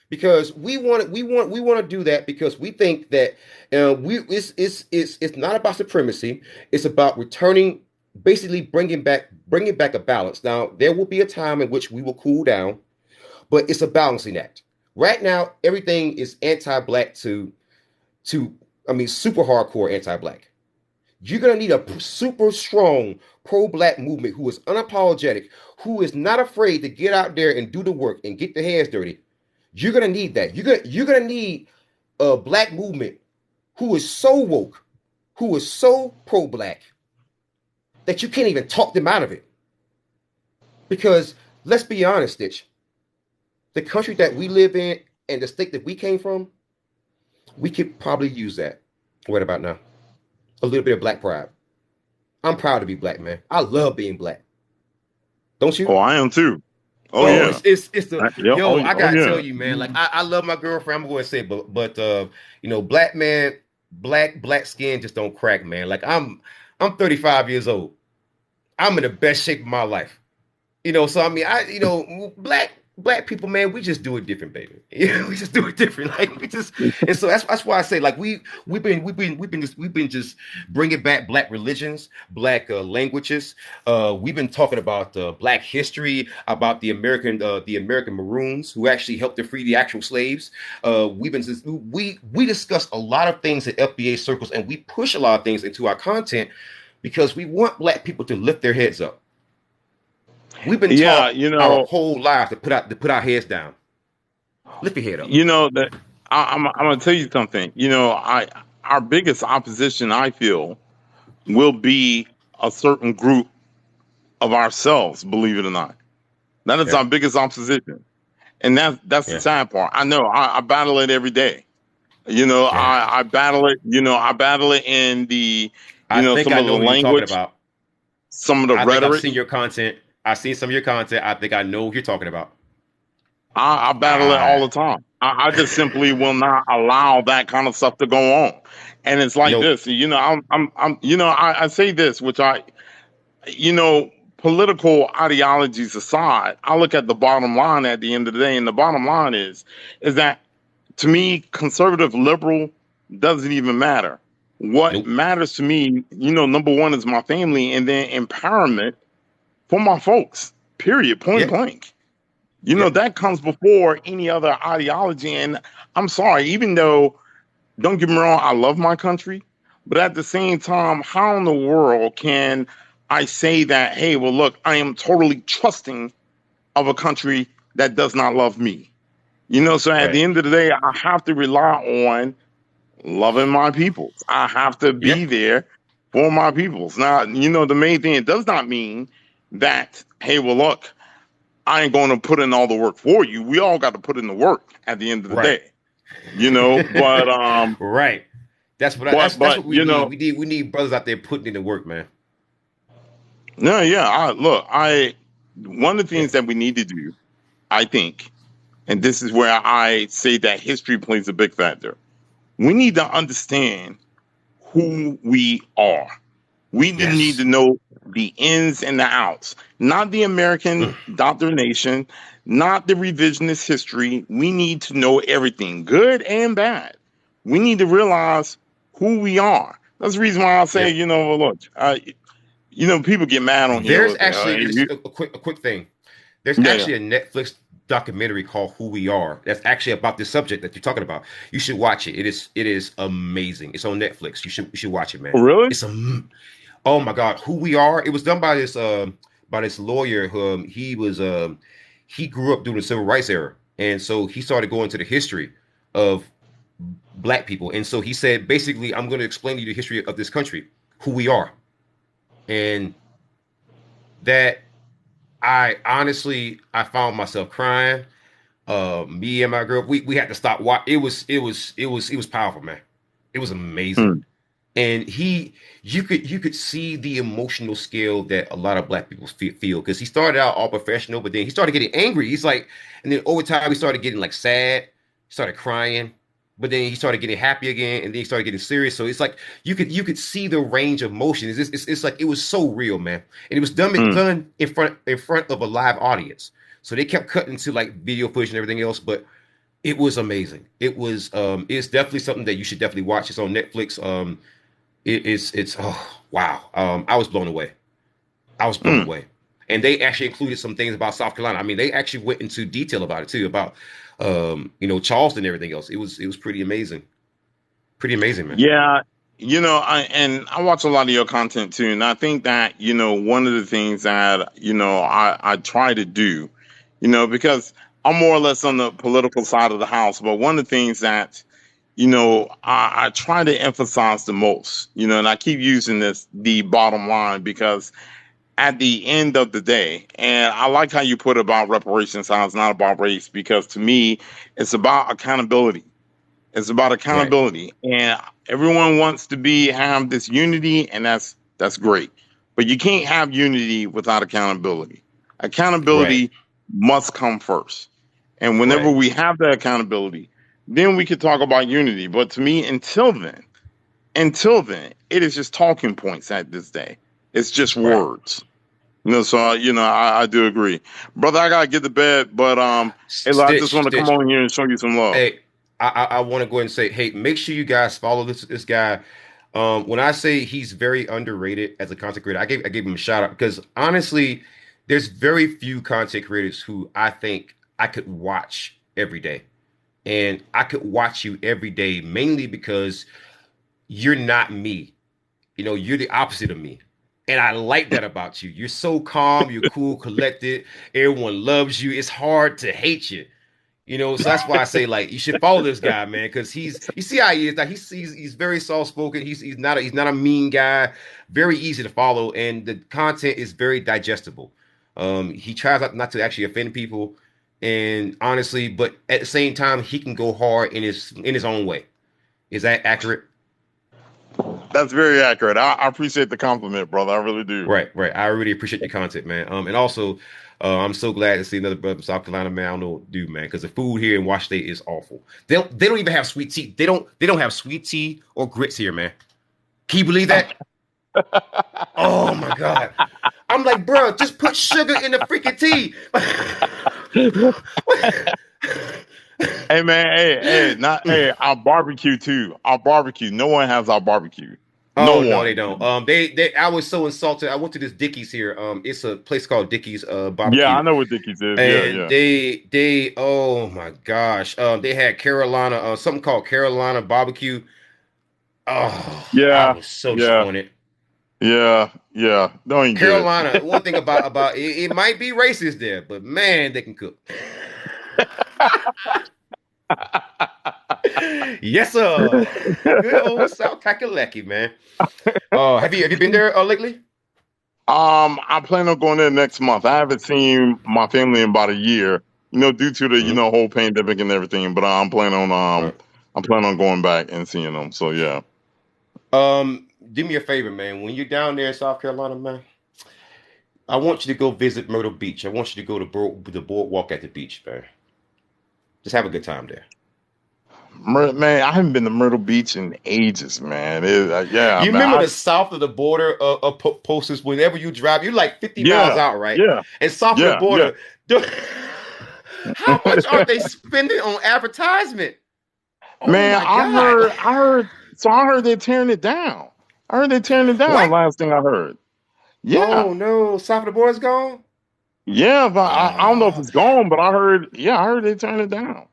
Because we want to do that because we think that we it's not about supremacy. It's about returning, basically bringing back a balance. Now there will be a time in which we will cool down, but it's a balancing act. Right now, everything is anti-black to I mean super hardcore anti-black. You're gonna need a super strong pro-black movement who is unapologetic, who is not afraid to get out there and do the work and get their hands dirty. You're gonna need that. You're gonna need a black movement who is so woke, who is so pro-black that you can't even talk them out of it. Because let's be honest, Stitch, the country that we live in and the state that we came from, we could probably use that right about now. A little bit of black pride. I'm proud to be black, man. I love being black. Don't you? oh, I am too. Oh Oh, yeah. it's the Yeah. yo. Oh, I oh gotta tell yeah. you, man. Like I love my girlfriend. I'm going to say, but black man, black skin just don't crack, man. Like I'm 35 years old. I'm in the best shape of my life. So I mean, black black people, man, we just do it different, baby. Yeah, we just do it different. Like we just, and so that's why I say like we've been just bringing back black religions, black languages. We've been talking about black history, about the American Maroons who actually helped to free the actual slaves. We discuss a lot of things in FBA circles, and we push a lot of things into our content because we want black people to lift their heads up. We've been Yeah, taught our whole lives to put our heads down. Lift your head up. that I'm gonna tell you something. I our biggest opposition, I feel, will be a certain group of ourselves. Believe it or not, that is Okay. our biggest opposition, and that's the Yeah. sad part. I know I battle it every day. Yeah. I battle it. I battle it in the I think some I of the know who you're talking language, about. some of the I think I've rhetoric. seen your content. I've seen some of your content. I think I know who you're talking about. I battle it all I the time. I just simply will not allow that kind of stuff to go on. And it's you like know, this, I say this, which you know, political ideologies aside, I look at the bottom line at the end of the day, and the bottom line is that to me, conservative, liberal doesn't even matter. What nope. matters to me, number one is my family, and then empowerment for my folks. Period. Point Yeah. blank. Yeah. That comes before any other ideology. And I'm sorry, even though, don't get me wrong, I love my country, but at the same time, how in the world can I say that, hey, well, look, I am totally trusting of a country that does not love me? So at Right. the end of the day, I have to rely on loving my peoples. I have to Yeah. be there for my peoples. Now, the main thing, it does not mean that, hey, well, look, I ain't going to put in all the work for you. We all got to put in the work at the end of the Right. day, but Right. That's but what we need. We need brothers out there putting in the work, man. no, yeah. I one of the Yeah. things that we need to do, I think, and this is where I say that history plays a big factor. We need to understand who we are. We need Yes. to know the ins and the outs, not the American Mm. indoctrination, not the revisionist history. We need to know everything, good and bad. We need to realize who we are. That's the reason why I say, Yeah. look, people get mad on here. There's Look, actually hey, just a quick thing. There's yeah, yeah. actually a Netflix documentary called Who We Are that's actually about this subject that you're talking about. You should watch it. It is amazing. It's on Netflix. You should watch it, man. Oh, really? It's a Oh my God, Who We Are. It was done by this lawyer who he grew up during the civil rights era, and so he started going to the history of black people, and so he said basically, I'm going to explain to you the history of this country, who we are, and that I found myself crying. Me and my girl, we had to stop. It was powerful, man. It was amazing. Hmm. And you could see the emotional scale that a lot of black people feel because he started out all professional, but then he started getting angry. He's like, and then over time he started getting like sad, started crying, but then he started getting happy again, and then he started getting serious. So it's like you could see the range of motion. It's like it was so real, man, and it was Hmm. done in front of a live audience. So they kept cutting to like video footage and everything else, but it was amazing. It's definitely something that you should definitely watch. It's on Netflix. It's oh wow. I was blown away. I was blown Hmm. away. And they actually included some things about South Carolina. I mean, they actually went into detail about it too, about Charleston and everything else. It was pretty amazing. Pretty amazing, man. Yeah, I watch a lot of your content too, and I think that one of the things that I try to do, because I'm more or less on the political side of the house, but one of the things that I try to emphasize the most, and I keep using the bottom line because at the end of the day, and I like how you put it about reparations, how it's not about race, because to me, it's about accountability. It's about Right, accountability, and everyone wants to have this unity, and that's great. But you can't have unity without accountability. right, Accountability must come first, and whenever right, we have that accountability, then we could talk about unity. But to me, until then, it is just talking points at this day. It's just right. words. I do agree, brother. I gotta get to bed, but Ayla, I just Stitch, want to come Stitch. on here and show you some love. Hey, I want to go ahead and say, hey, make sure you guys follow this guy. When I say he's very underrated as a content creator, I gave him a shout out because honestly, there's very few content creators who I think I could watch every day, and I could watch you every day mainly because you're not me. You know, you're the opposite of me. And I like that about you. You're so calm, you're cool, collected. Everyone loves you. It's hard to hate you. You know, so that's why I say like you should follow this guy, man, because he's you see how he is. Like he's very soft spoken. He's not a mean guy. Very easy to follow, and the content is very digestible. He tries not to actually offend people, and honestly, but at the same time, he can go hard in his own way. Is that accurate? That's very accurate. I appreciate the compliment, brother. I really do. Right, right. I really appreciate your content, man. And also, I'm so glad to see another brother from South Carolina, man. I don't know what to do, man, because the food here in Washington State is awful. They don't even have sweet tea. They don't have sweet tea or grits here, man. Can you believe that? Oh my God. I'm like, bro, just put sugar in the freaking tea. Hey man, not our barbecue too. Our barbecue. No one has our barbecue. No Oh no, they one. don't. I was so insulted. I went to this Dickie's here. It's a place called Dickie's Yeah, I barbecue. know what Dickies is. Yeah, And yeah. oh my gosh, they had Carolina, something called Carolina barbecue. Oh, I Yeah, was so yeah, disappointed. yeah. No, ain't good. Carolina, one thing about it, it might be racist there, but man, they can cook. Yes, sir. Good old South Kakalaki, man. Have you been there lately? I plan on going there next month. I haven't seen my family in about a year, due to the, Hmm. whole pandemic and everything, but Right. I'm planning on going back and seeing them. So yeah. Do me a favor, man. When you're down there in South Carolina, man, I want you to go visit Myrtle Beach. I want you to go to the boardwalk at the beach, man. Just have a good time there. Man, I haven't been to Myrtle Beach in ages, man. Yeah, You man. remember the south of the border posters? Whenever you drive, you're like 50 miles Yeah, out, right? yeah, And south of the yeah. border, how much are they spending on advertisement? Oh Man, my God! I heard they're tearing it down. I heard they're tearing it down. What? Last thing I heard. Yeah, Oh no, south of the border's gone. yeah, but I don't know if Oh, it's gone, but I heard they tearing it down.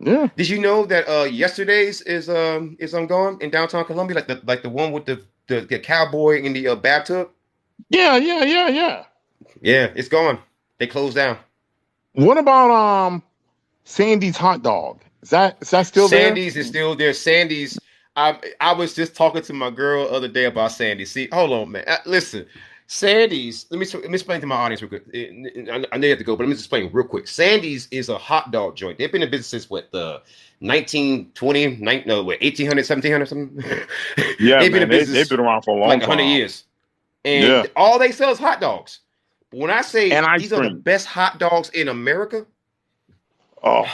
Yeah, did you know that yesterday's is gone in downtown Columbia, like the one with the cowboy in the bathtub? yeah. Yeah, it's gone. They closed down. What about Sandy's hot dog? Is that still there? Sandy's is still there. Sandy's. I was just talking to my girl the other day about Sandy. See, hold on, man. Listen, Sandy's. Let me explain to my audience real quick. I know you have to go, but let me just explain real quick. Sandy's is a hot dog joint. They've been in business since what the 1920, no, what 1800, 1700 something. Yeah, They've been man. in They've business been around for a for long like 100 time. years, Yeah, and all they sell is hot dogs. But when I and say ice these are the cream. best hot dogs in America, Oh,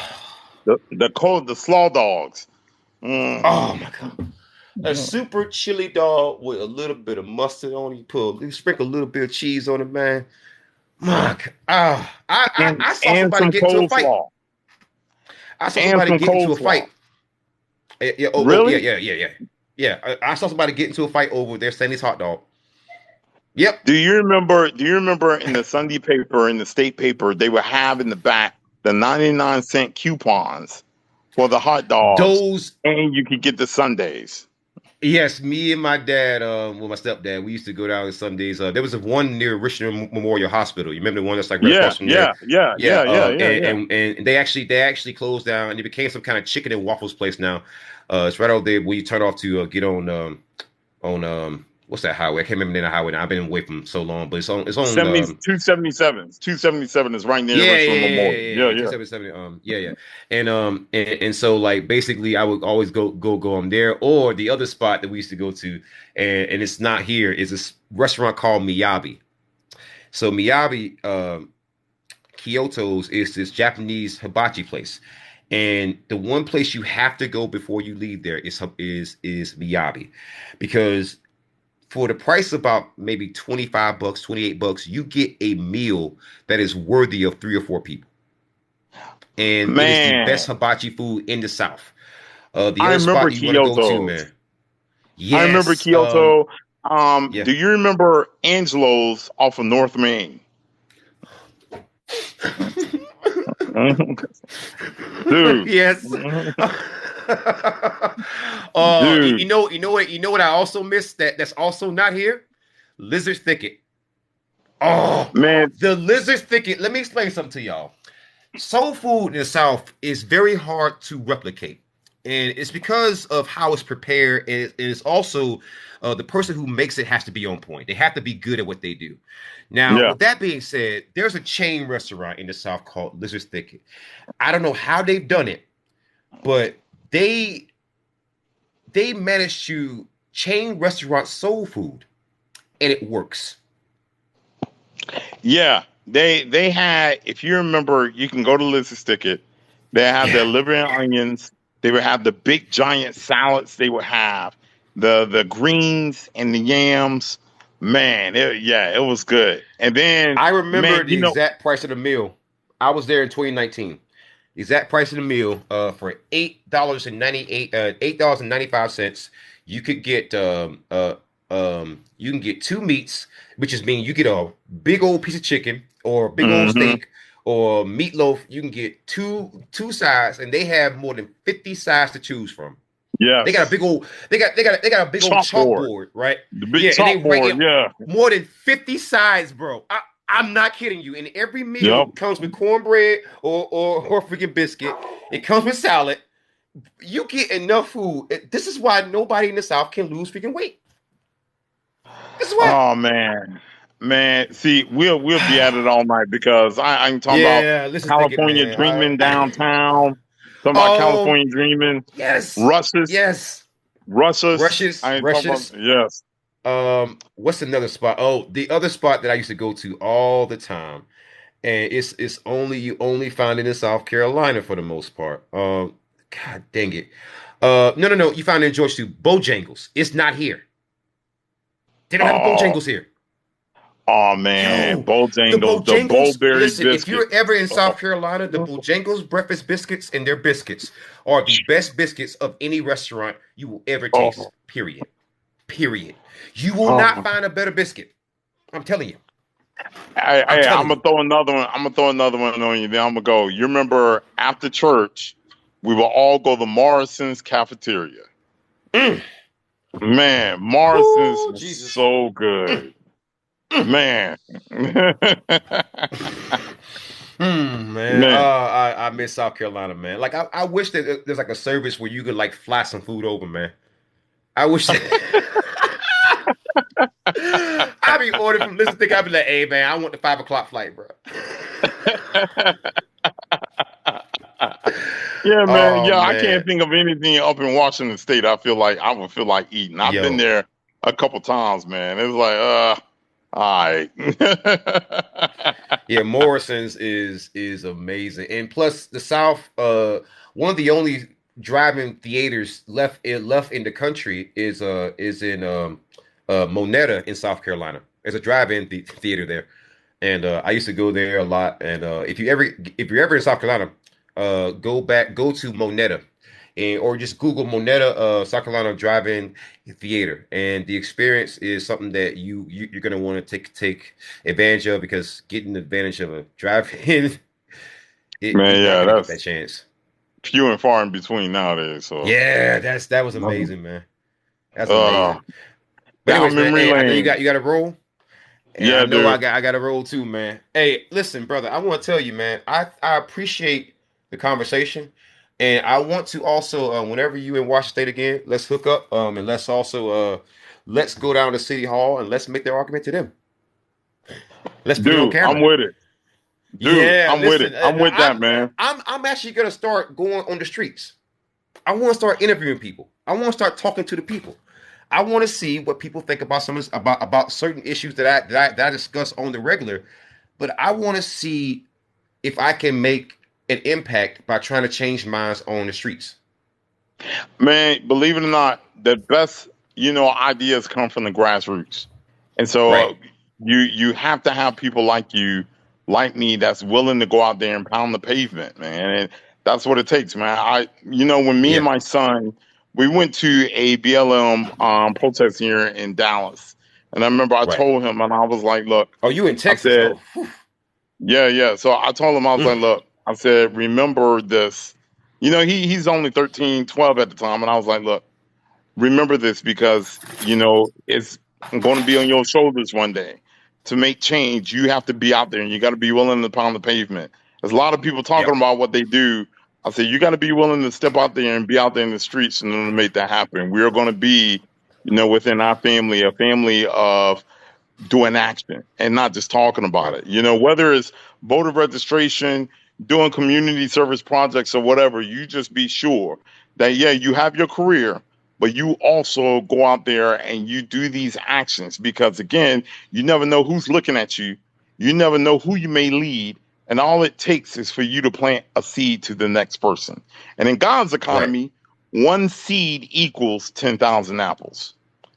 the slaw dogs. Mm. oh my god. A super chili dog with a little bit of mustard on it. You sprinkle a little bit of cheese on it, man. Mark, I saw And somebody some get into a fight. coleslaw. I saw And somebody some get into a coleslaw. fight. Yeah, yeah, Really? yeah. Yeah, I saw somebody get into a fight over their Sandy's hot dog. Yep, Do you remember in the Sunday paper, in the state paper, they would have in the back the 99-cent coupons for the hot dogs, those. and you could get the Sundays. Yes, me and my dad, well, my stepdad, we used to go down on Sundays. There was a one near Richmond Memorial Hospital. You remember the one that's like right Yeah, across from there? yeah, yeah, Yeah. yeah, yeah, yeah, yeah. And they actually closed down, and it became some kind of chicken and waffles place now. It's right over there where you turn off to get on what's that highway? I can't remember the name of the highway now. I've been away from so long, but it's on 70, 277s. 277 is right near yeah, Richmond Memorial. Yeah, yeah, yeah. 277. Yeah. And so like basically I would always go on there or the other spot that we used to go to, and it's not here, is this restaurant called Miyabi. So Miyabi, Kyoto's is this Japanese hibachi place. And the one place you have to go before you leave there is Miyabi. Because for the price of about maybe $25, $28, you get a meal that is worthy of 3 or 4 people. And it is the best Man, hibachi food in the South. The I other spot remember you want to go to, Kyoto. man. I remember Yes. Kyoto. Yeah. Do you remember Angelo's off of North Main? Dude. Yes. Dude, You know what I also miss that's also not here? Lizard Thicket. Oh, man, the Lizard Thicket. Let me explain something to y'all. Soul food in the South is very hard to replicate. And it's because of how it's prepared. And it's also the person who makes it has to be on point. They have to be good at what they do. Now, yeah. with that being said, there's a chain restaurant in the South called Lizard Thicket. I don't know how they've done it, but they they managed to chain restaurant soul food, and it works. Yeah. They had, if you remember, you can go to Liz's Ticket. They have their Yeah, liver and onions. They would have the big giant salads. They would have the greens and the yams. Man, yeah, it was good. And then, I man, remember the exact price of the meal. I was there in 2019. The exact price of the meal for $8.95. You could get you can get 2 meats, which is mean you get a big old piece of chicken or a big old hmm steak or meatloaf. You can get two sides, and they have more than 50 sides to choose from. They got a yes, big old they got a big old chalkboard, chalkboard, right? the big Yeah, and they write chalkboard. it Yeah, more than 50 sides, bro. I'm not kidding you. And every meal yep. comes with cornbread or freaking biscuit. It comes with salad. You get enough food. This is why nobody in the South can lose freaking weight. This is why. Oh man. See, we'll be at it all night because I'm talking about Yeah, let's just think it, California man. dreaming downtown. Talking about Oh, California dreaming. yes, Russes, yes. Russes. Rushes, I ain't talking about rushes. yes. What's another spot? Oh, the other spot that I used to go to all the time, and it's only you only find it in South Carolina for the most part. God dang it. No. You find it in Georgia too. Bojangles. It's not here. They don't have a Oh, Bojangles here. oh man, Yo, the Bojangles, the Bojangles. Bowberry Listen, if biscuit. you're ever in Oh, South Carolina, the Bojangles breakfast biscuits and their biscuits are the best biscuits of any restaurant you will ever taste. oh, Period. Period. You will not oh. find a better biscuit. I'm telling you. I'm I'm telling gonna you. throw another one. I'm gonna throw another one on you. Then I'm gonna go. You remember after church, we will all go to Morrison's cafeteria. Mm. Man, Morrison's Whoo, was Jesus. so Mm. good. Mm. Man. Man. Man. I miss South Carolina, man. Like I wish that there's like a service where you could like fly some food over, man. I wish that I be ordering from Listen Think I be like, hey man, I want the 5 o'clock flight, bro. Yeah, man. Oh Yeah, I man. can't think of anything up in Washington State I would feel like eating. I've been Yo. there a couple times, man. It was like, all right. Yeah, Morrison's is amazing. And plus the South, one of the only drive-in theaters left in the country is in Monetta in South Carolina. There's a drive-in theater there. And I used to go there a lot. And if you're ever in South Carolina, go to Monetta, and or just Google Monetta, South Carolina Drive-In Theater, and the experience is something that you're gonna want to take advantage of because getting advantage of a drive-in, Man, you're not yeah, gonna get that that's chance. few and far in between nowadays. So, Yeah, that was amazing, man. That's uh, amazing. But down anyways, man, memory hey, I know lane. you got to roll. And I Yeah, know dude. I got a role too, man. Hey, listen, brother, I want to tell you, man, I appreciate the conversation. And I want to also, whenever you in Washington State again, let's hook up, and let's also, let's go down to City Hall and let's make their argument to them. Let's put it on Dude, I'm camera. with it. Dude, Yeah, I'm with it. listen, I'm with that, man. I'm actually gonna start going on the streets. I want to start interviewing people. I want to start talking to the people. I want to see what people think about about certain issues that I discuss on the regular. But I want to see if I can make an impact by trying to change minds on the streets. Man, believe it or not, the best. ideas come from the grassroots. And Right. so you have to have people like you, like me, that's willing to go out there and pound the pavement, man. And that's what it takes, man. When me and Yeah. my son, we went to a BLM protest here in Dallas. And I remember I Right. told him, and I was like, look, Oh, you in I Texas? said, Oh. Whew. yeah, yeah. So I told him, I was Mm. like, look, I said, remember this. He's only 13, 12 at the time. And I was like, look, remember this because it's going to be on your shoulders one day. To make change, you have to be out there and you got to be willing to pound the pavement. There's a lot of people talking Yep. about what they do. I said you got to be willing to step out there and be out there in the streets in order to make that happen. We are going to be, within our family, a family of doing action and not just talking about Right. it. Whether it's voter registration, doing community service projects or whatever, you just be sure that, yeah, you have your career, but you also go out there and you do these actions because, again, you never know who's looking at you. You never know who you may lead. And all it takes is for you to plant a seed to the next person. And in God's Right. economy, one seed equals 10,000 apples.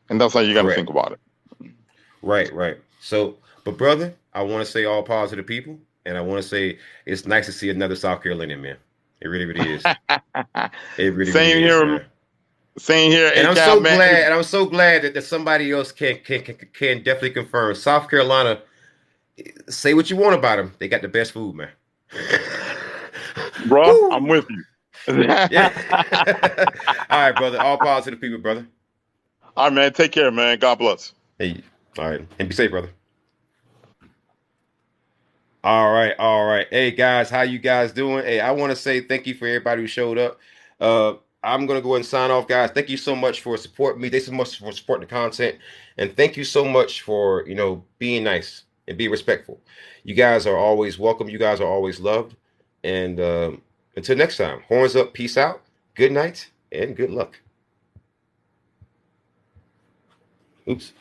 And that's how you got to think Correct. about it. Right. Right. So, but brother, I want to say all positive people, and I want to say it's nice to see another South Carolinian man. It really, really is. It really, Same really is, here. man. Same here. And Hey, Cal, man. I'm so glad that somebody else can definitely confirm. South Carolina, say what you want about them, they got the best food, man. Bro, I'm Woo! with you. Yeah. All All right, brother. All positive people, brother. right, man. Take care, man. God bless. Hey, all right, and be safe, brother. All right, all right. Hey guys, how you guys doing? Hey, I want to say thank you for everybody who showed up. I'm gonna go ahead and sign off, guys. Thank you so much for supporting me. Thanks so much for supporting the content, and thank you so much for being nice and being respectful. You guys are always welcome. You guys are always loved. And until next time, horns up, peace out, good night, and good luck. Oops.